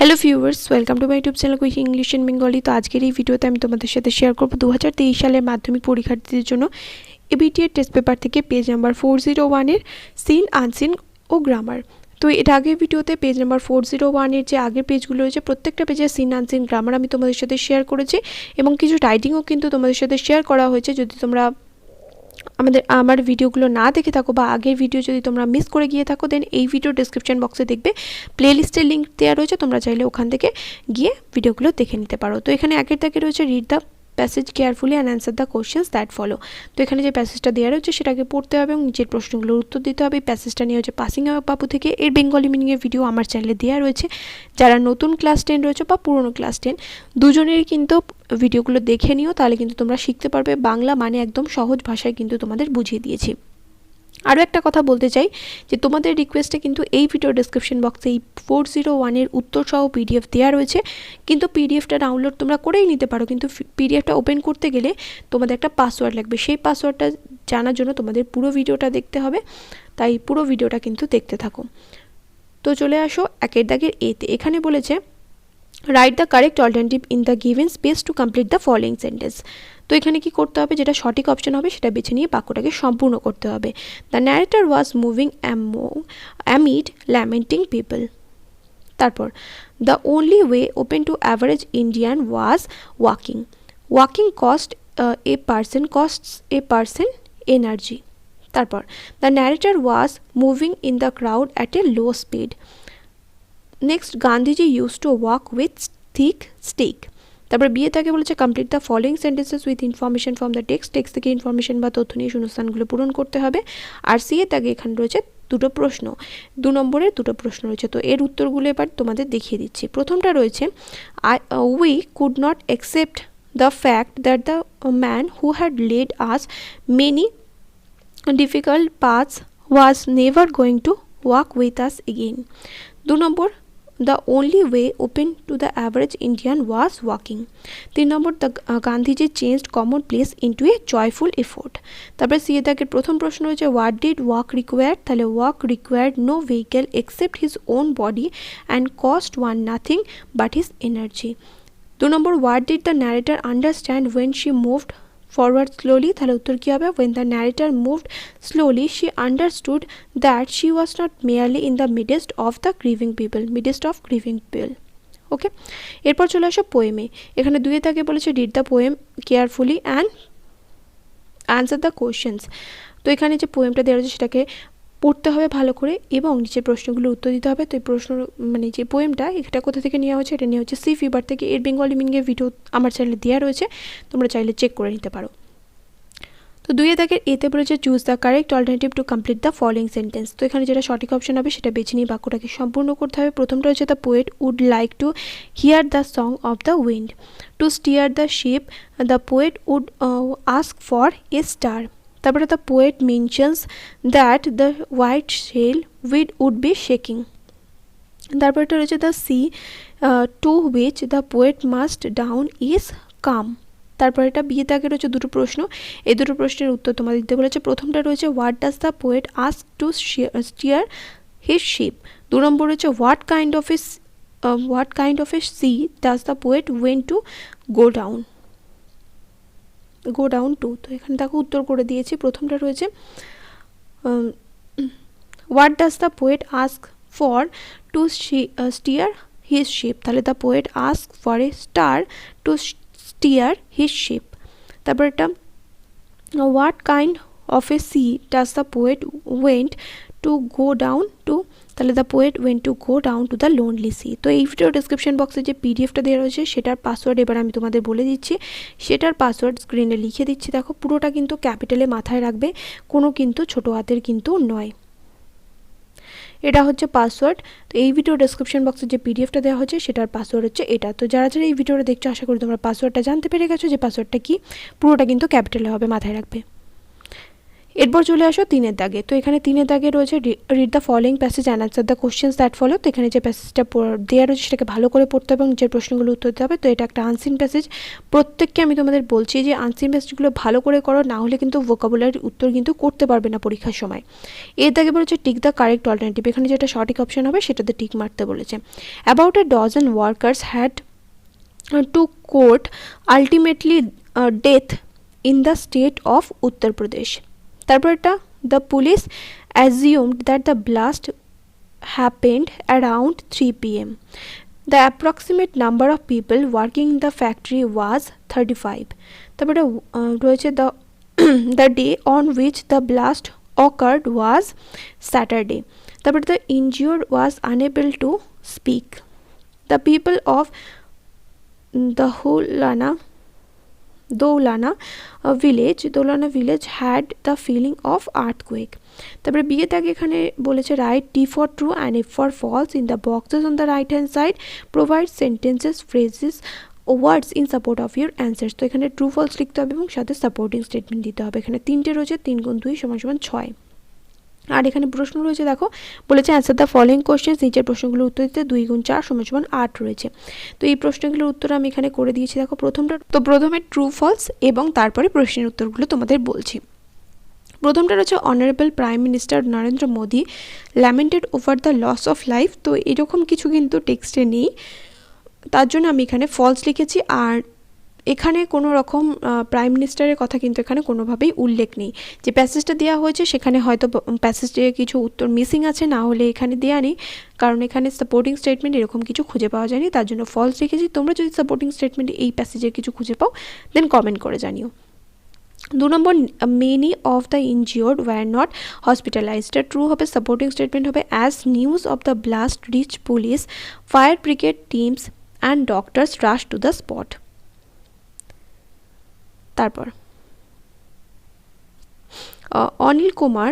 Hello viewers, welcome to my YouTube channel quick English in Bengali. তো আজকের এই ভিডিওতে আমি তোমাদের সাথে শেয়ার করব 2023 সালের মাধ্যমিক পরীক্ষার্থীদের জন্য ABTA টেস্ট পেপার থেকে পেজ নাম্বার 401 এর সিন আনসিন ও গ্রামার। তো এর আগের ভিডিওতে পেজ নাম্বার 401 এর যে আগের পেজগুলো রয়েছে প্রত্যেকটা পেজে সিন আনসিন গ্রামার আমি তোমাদের সাথে শেয়ার করেছি এবং কিছু রাইটিংও কিন্তু তোমাদের সাথে শেয়ার করা হয়েছে। যদি তোমরা আমার ভিডিওগুলো না দেখে থাকো বা আগের ভিডিও যদি তোমরা মিস করে গিয়ে থাকো, দেন এই ভিডিও ডেসক্রিপশন বক্সে দেখবে প্লেলিস্টের লিঙ্ক দেওয়া রয়েছে, তোমরা চাইলে ওখান থেকে গিয়ে ভিডিওগুলো দেখে নিতে পারো। তো এখানে আগের থেকে রয়েছে read the passage carefully and answer the questions that follow. তো এখানে যে প্যাসেজটা দেওয়া রয়েছে সেটাকে পড়তে হবে এবং নিচের প্রশ্নগুলোর উত্তর দিতে হবে। প্যাসেজটা নিয়ে হচ্ছে পাসিং বাবু থেকে। এর বেঙ্গলি মিনিংয়ের ভিডিও আমার চ্যানেলে দেওয়া রয়েছে। যারা নতুন ক্লাস 10 রয়েছে বা পুরনো ক্লাস 10 দুজনেরই কিন্তু ভিডিওগুলো দেখে নিও, তাহলে কিন্তু তোমরা শিখতে পারবে। বাংলা মানে একদম সহজ ভাষায় কিন্তু তোমাদের বুঝিয়ে দিয়েছি। আরও একটা কথা বলতে চাই যে তোমাদের রিকোয়েস্টে কিন্তু এই ভিডিও ডেসক্রিপশন বক্সে এই 401 এর উত্তর সহ পিডিএফ দেওয়া রয়েছে, কিন্তু পিডিএফটা ডাউনলোড তোমরা করেই নিতে পারো, কিন্তু পিডিএফটা ওপেন করতে গেলে তোমাদের একটা পাসওয়ার্ড লাগবে। সেই পাসওয়ার্ডটা জানার জন্য তোমাদের পুরো ভিডিওটা দেখতে হবে, তাই পুরো ভিডিওটা কিন্তু দেখতে থাকো। তো চলে আসো একের দাগের এতে। এখানে বলেছে write the correct alternative in the given space to complete the following sentence. তো এখানে কি করতে হবে, যেটা সঠিক অপশন হবে সেটা বেছে নিয়ে বাক্যটাকে সম্পূর্ণ করতে হবে। The narrator was moving amid lamenting people. তারপর the only way open to average Indian was walking. Walking costs a person energy. তারপর the narrator was moving in the crowd at a low speed. Next Gandhiji use to walk with thick stick. তারপর বিয়ে তাকে বলেছে complete the following sentences with information from the text থেকে ইনফরমেশন বা তথ্য নিয়ে শূন্যস্থানগুলো পূরণ করতে হবে। আর সি এ তাকে এখানে রয়েছে দুটো প্রশ্ন, 2 নম্বরের দুটো প্রশ্ন রয়েছে। তো এর উত্তরগুলো এবার তোমাদের দেখিয়ে দিচ্ছি। প্রথমটা রয়েছে we could not accept the fact that the man who had led us many difficult paths was never going to walk with us again. 2 number the only way open to the average Indian was walking. 3 number the Gandhiji changed commonplace into a joyful effort. তারপরে C এ দাগের প্রথম প্রশ্ন হচ্ছে what did walk require? তাহলে walk required no vehicle except his own body and cost one nothing but his energy. 2 number what did the narrator understand when she moved forward slowly? তাহলে উত্তর কি হবে, when the narrator moved slowly she understood that she was not merely in the midst of grieving people. ওকে, এরপর চলে আসো পোয়েমে। এখানে 2 এ তাকে বলেছে read the poem carefully and answer the questions. তো এখানে যে পোয়েমটা দেওয়া রয়েছে সেটাকে পড়তে হবে ভালো করে এবং নিচের প্রশ্নগুলোর উত্তর দিতে হবে। তো এই প্রশ্ন যে পোয়েমটা এটা কোথা থেকে নেওয়া হয়েছে, এটা নেওয়া হচ্ছে সি ফিভার থেকে। এর বেঙ্গলি মিনিংয়ের ভিডিও আমার চ্যানেলে দেওয়া রয়েছে, তোমরা চাইলে চেক করে নিতে পারো। তো 2 এ দাগের এতে বলেছে choose the correct alternative to complete the following sentence. তো এখানে যেটা সঠিক অপশন হবে সেটা বেছে নিয়ে বাক্যটাকে সম্পূর্ণ করতে হবে। প্রথমটা হচ্ছে the poet would like to hear the song of the wind. To steer the ship the poet would ask for a star. তারপরে the poet mentions that the white sail would be shaking. তারপরটা রয়েছে the sea to which the poet must down is calm. তারপর এটা বিয়ে তাকে রয়েছে দুটো প্রশ্ন, এই দুটো প্রশ্নের উত্তর তোমাদের দিতে বলেছে। প্রথমটা রয়েছে what does the poet ask to steer his ship. 2 number রয়েছে what kind of a sea does the poet want to go down to. তো এখানে দেখো উত্তর করে দিয়েছি। প্রথমটা রয়েছে what does the poet ask for to steer his ship. তাহলে the poet ask for a star to steer his ship. তারপর এটা what kind of a sea does the poet went to go down to? তাহলে the poet went to go down to the lonely sea. তো এই video description বক্সে যে পিডিএফটা দেওয়া রয়েছে সেটার পাসওয়ার্ড এবার আমি তোমাদের বলে দিচ্ছি। সেটার পাসওয়ার্ড স্ক্রিনে লিখে দিচ্ছি, দেখো পুরোটা কিন্তু ক্যাপিটালে মাথায় রাখবে, কোনো কিন্তু ছোট হাতের কিন্তু নয়। এটা হচ্ছে পাসওয়ার্ড। তো এই ভিডিও ডেসক্রিপশন বক্সে যে পিডিএফটা দেওয়া হচ্ছে সেটার পাসওয়ার্ড হচ্ছে এটা। তো যারা যারা এই ভিডিওটা দেখছো আশা করি তোমরা পাসওয়ার্ডটা জানতে পেরে গেছো, যে পাসওয়ার্ডটা কি, পুরোটা কিন্তু ক্যাপিটালে হবে, মাথায় রাখবে। এরপর চলে আসো 3-এর দাগে। তো এখানে 3-এর দাগে রয়েছে read the following passage and answer the questions that follow. তো এখানে যে প্যাসেজটা দেওয়া রয়েছে সেটাকে ভালো করে পড়তে হবে এবং যে প্রশ্নগুলো উত্তর দিতে হবে। তো এটা একটা আনসিন প্যাসেজ, প্রত্যেককে আমি তোমাদের বলছি যে আনসিন প্যাসেজগুলো ভালো করে করো, না হলে কিন্তু ভোকাবুলারির উত্তর কিন্তু করতে পারবে না পরীক্ষার সময়। এর দাগে বলেছে টিক দ্য কারেক্ট অল্টারনেটিভ, এখানে যেটা সঠিক অপশন হবে সেটাতে টিক মারতে বলেছে। About a dozen workers had to court ultimately death in the state of Uttar Pradesh. তারপর এটা the police assumed that the blast happened around 3 p.m. The approximate number of people working in the factory was 35. তারপরে রয়েছে the day on which the blast occurred was Saturday. তারপরে the injured was unable to speak. The people of the Doulana village had the feeling of earthquake. তারপরে বিয়ে তাকে এখানে বলেছে write T for true and F for false in the boxes on the right hand side, provide sentences phrases words in support of your answers. তো এখানে true false লিখতে হবে এবং সাথে সাপোর্টিং স্টেটমেন্ট দিতে হবে। এখানে 3টে রয়েছে, 3 গুণ 2 = 6। আর এখানে প্রশ্ন রয়েছে, দেখো বলেছে অ্যান্সার দ্য ফলোইং কোশ্চেন্স, নিচের প্রশ্নগুলোর উত্তর দিতে 2 গুণ 4 = 8 রয়েছে। তো এই প্রশ্নগুলোর উত্তর আমি এখানে করে দিয়েছি। দেখো প্রথমে ট্রু ফলস এবং তারপরে প্রশ্নের উত্তরগুলো তোমাদের বলছি। প্রথমটা রয়েছে honourable prime minister Narendra Modi lamented over the loss of life. তো এরকম কিছু কিন্তু টেক্সটে নেই, তার জন্য আমি এখানে ফলস লিখেছি। আর এখানে কোনো রকম প্রাইম মিনিস্টারের কথা কিন্তু এখানে কোনোভাবেই উল্লেখ নেই। যে প্যাসেজটা দেওয়া হয়েছে সেখানে হয়তো প্যাসেজে কিছু উত্তর মিসিং আছে, না হলে এখানে দেওয়া নেই, কারণ এখানে সাপোর্টিং স্টেটমেন্ট এরকম কিছু খুঁজে পাওয়া যায়নি, তার জন্য ফলস লিখেছি। তোমরা যদি সাপোর্টিং স্টেটমেন্টে এই প্যাসেজের কিছু খুঁজে পাও দেন কমেন্ট করে জানিও। 2 number, many of the injured were not hospitalised. True হবে, সাপোর্টিং স্টেটমেন্ট হবে as news of the blast reach police, fire brigade teams and doctors rush to the spot. তারপর Anil Kumar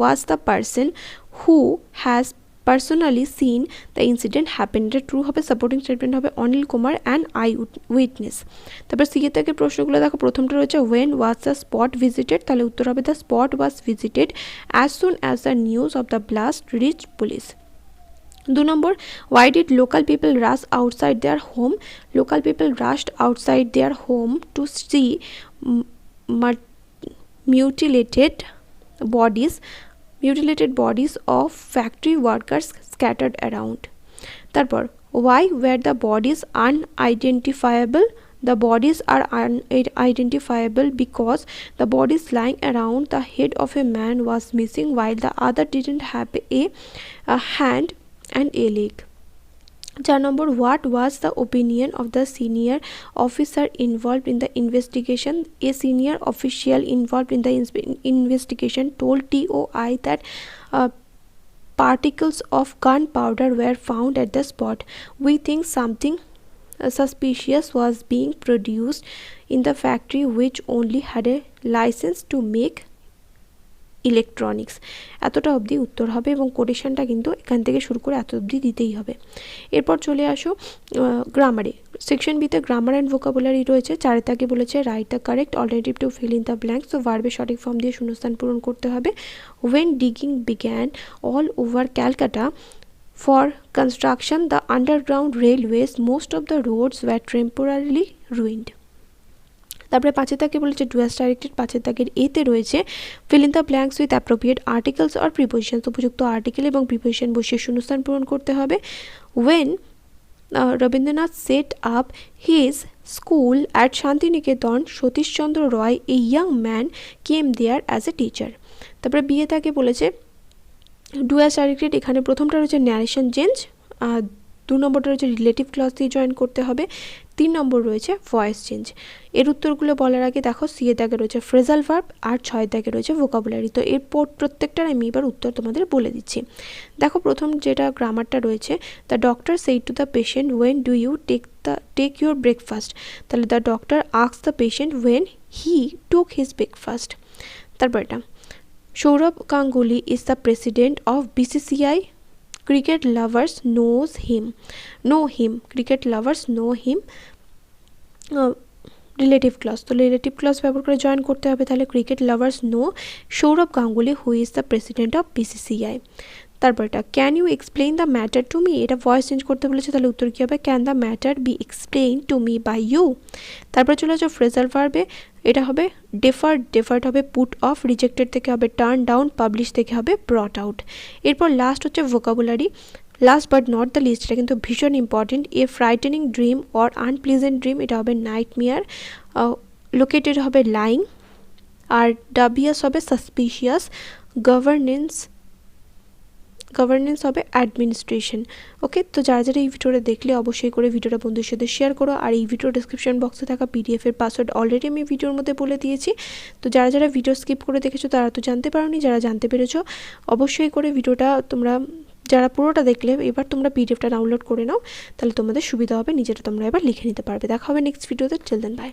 was the person who has personally seen the incident happen. এটা true হবে, supporting statement হবে Anil Kumar and I witness. তারপর CA থেকে প্রশ্নগুলো দেখো, প্রথমটা রয়েছে when was the spot visited, তাহলে উত্তর হবে the spot was visited as soon as the news of the blast reached police. 2 number, why did local people rush outside their home? Local people rushed outside their home to see mutilated bodies of factory workers scattered around. তারপর why were the bodies unidentifiable? The bodies are unidentifiable because the bodies lying around the head of a man was missing while the other didn't have a hand and a leg. 4 number, what was the opinion of the senior officer involved in the investigation? A senior official involved in the investigation told TOI that particles of gunpowder were found at the spot. We think something suspicious was being produced in the factory which only had a license to make electronics. এতটা অবধি উত্তর হবে এবং কোটেশনটা কিন্তু এখান থেকে শুরু করে এত অবধি দিতেই হবে। এরপর চলে আসো গ্রামারে। সেকশন বিতে গ্রামার অ্যান্ড ভোকাবুলারি রয়েছে। 4 তাকে বলেছে write the correct alternative to fill in the blanks. তো ভার্বের সঠিক ফর্ম দিয়ে শূন্যস্থান পূরণ করতে হবে। When digging began all over Calcutta for construction the underground railways most of the roads were temporarily ruined. তারপরে 5 তাকে বলেছে ডু অ্যাজ ডাইরেক্টেড। 5 দাগের এতে রয়েছে fill in the blanks with appropriate articles or preposition. উপযুক্ত আর্টিকেল এবং প্রিপোজিশন বসিয়ে শূন্যস্থান পূরণ করতে হবে। When Rabindranath set up his school at Shantiniketan Satishchandra Roy a young man came there as a teacher. তারপরে বিয়ে তাকে বলেছে ডু অ্যাজ ডাইরেক্টেড। এখানে প্রথমটা রয়েছে ন্যারেশন চেঞ্জ, 2 নম্বরটা রয়েছে রিলেটিভ ক্লজ দিয়ে জয়েন করতে হবে, 3 নম্বর রয়েছে ভয়েস চেঞ্জ। এর উত্তরগুলো বলার আগে দেখো সিএ দাগে রয়েছে ফ্রেজাল ভার্ব আর 6 দাগে রয়েছে ভোকাবুলারি। তো এর প্রত্যেকটার আমি এবার উত্তর তোমাদের বলে দিচ্ছি। দেখো প্রথম যেটা গ্রামারটা রয়েছে, the doctor said to the patient when do you take your breakfast. তাহলে the doctor asks the patient when he took his breakfast. তারপর এটা Sourav Ganguly is the president of BCCI. Cricket lovers know him. Cricket lovers know him relative clause, তো relative clause ব্যবহার করে join করতে হবে। তাহলে cricket lovers know Sourav Ganguly who is the president of BCCI. তারপরটা can you explain the matter to me, এটা voice change করতে বলেছে, তাহলে উত্তর কী হবে can the matter be explained to me by you. তারপর চলে যাও ফ্রেজাল ভার্বে, এটা হবে ডেফার্ড, ডেফার্ড হবে পুট অফ, রিজেক্টেড থেকে হবে টার্ন ডাউন, পাবলিশ থেকে হবে ব্রট আউট। এরপর লাস্ট হচ্ছে vocabulary, last but not the least, এটা কিন্তু ভীষণ important. A frightening dream or unpleasant dream, এটা হবে নাইটমেয়ার। লোকেটেড হবে লাইং, আর ডাবিয়াস হবে সাসপিশিয়াস, গভর্নেন্স হবে অ্যাডমিনিস্ট্রেশন। ওকে, তো যারা যারা এই ভিডিওটা দেখলে অবশ্যই করে ভিডিওটা বন্ধুদের সাথে শেয়ার করো। আর এই ভিডিও ডিসক্রিপশন বক্সে থাকা পিডিএফের পাসওয়ার্ড অলরেডি আমি ভিডিওর মধ্যে বলে দিয়েছি। তো যারা যারা ভিডিও স্কিপ করে দেখেছো তারা তো জানতে পারোনি, যারা জানতে পেরেছো অবশ্যই করে ভিডিওটা তোমরা যারা পুরোটা দেখলে এবার তোমরা পিডিএফটা ডাউনলোড করে নাও, তাহলে তোমাদের সুবিধা হবে, নিজেটা তোমরা এবার লিখে নিতে পারবে। দেখা হবে নেক্সট ভিডিওতে, টিল দেন বাই।